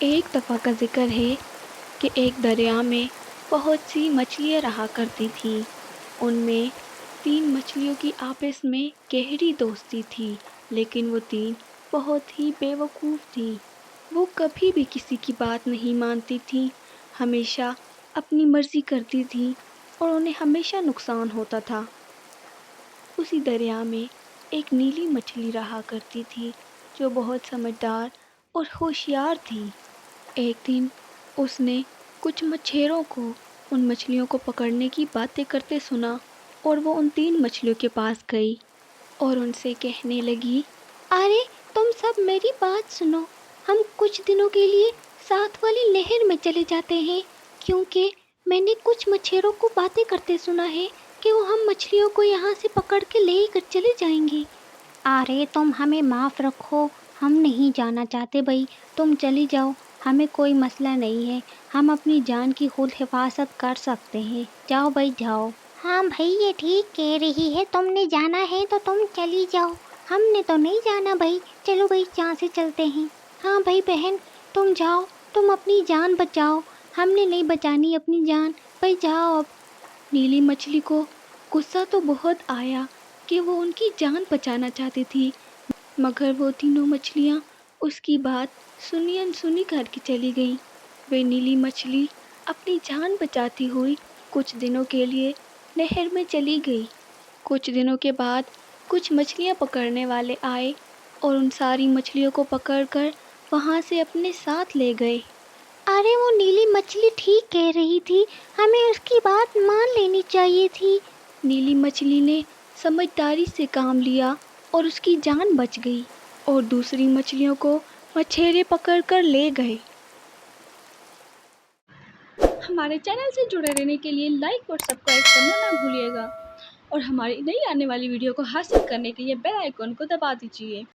ایک دفعہ کا ذکر ہے کہ ایک دریا میں بہت سی مچھلیاں رہا کرتی تھیں۔ ان میں 3 مچھلیوں کی آپس میں گہری دوستی تھی، لیکن وہ 3 بہت ہی بے وقوف تھیں۔ وہ کبھی بھی کسی کی بات نہیں مانتی تھیں، ہمیشہ اپنی مرضی کرتی تھیں اور انہیں ہمیشہ نقصان ہوتا تھا۔ اسی دریا میں ایک نیلی مچھلی رہا کرتی تھی جو بہت سمجھدار اور ہوشیار تھی۔ ایک دن اس نے کچھ مچھیروں کو ان مچھلیوں کو پکڑنے کی باتیں کرتے سنا اور وہ ان 3 مچھلیوں کے پاس گئی اور ان سے کہنے لگی، ارے تم سب میری بات سنو، ہم کچھ دنوں کے لیے ساتھ والی نہر میں چلے جاتے ہیں، کیونکہ میں نے کچھ مچھیروں کو باتیں کرتے سنا ہے کہ وہ ہم مچھلیوں کو یہاں سے پکڑ کے لے کر چلے جائیں گے۔ ارے تم ہمیں معاف رکھو، ہم نہیں جانا چاہتے بھائی، تم چلی جاؤ، ہمیں کوئی مسئلہ نہیں ہے، ہم اپنی جان کی خود حفاظت کر سکتے ہیں، جاؤ بھائی جاؤ۔ ہاں بھائی یہ ٹھیک کہہ رہی ہے، تم نے جانا ہے تو تم چلی جاؤ، ہم نے تو نہیں جانا بھائی، چلو بھائی یہاں سے چلتے ہیں۔ ہاں بھائی بہن تم جاؤ، تم اپنی جان بچاؤ، ہم نے نہیں بچانی اپنی جان، بھائی جاؤ اب۔ نیلی مچھلی کو غصہ تو بہت آیا کہ وہ ان کی جان بچانا چاہتی تھی، مگر وہ تینوں مچھلیاں اس کی بات سنی انسنی کر کے چلی گئیں۔ وہ نیلی مچھلی اپنی جان بچاتی ہوئی کچھ دنوں کے لیے نہر میں چلی گئی۔ کچھ دنوں کے بعد کچھ مچھلیاں پکڑنے والے آئے اور ان ساری مچھلیوں کو پکڑ کر وہاں سے اپنے ساتھ لے گئے۔ ارے وہ نیلی مچھلی ٹھیک کہہ رہی تھی، ہمیں اس کی بات مان لینی چاہیے تھی۔ نیلی مچھلی نے سمجھداری سے کام لیا اور اس کی جان بچ گئی اور دوسری مچھلیوں کو مچھیرے پکڑ کر لے گئے۔ ہمارے چینل سے جڑے رہنے کے لیے لائک اور سبسکرائب کرنا نہ بھولیے گا اور ہماری نئی آنے والی ویڈیو کو حاصل کرنے کے لیے بیل آئیکن کو دبا دیجیے۔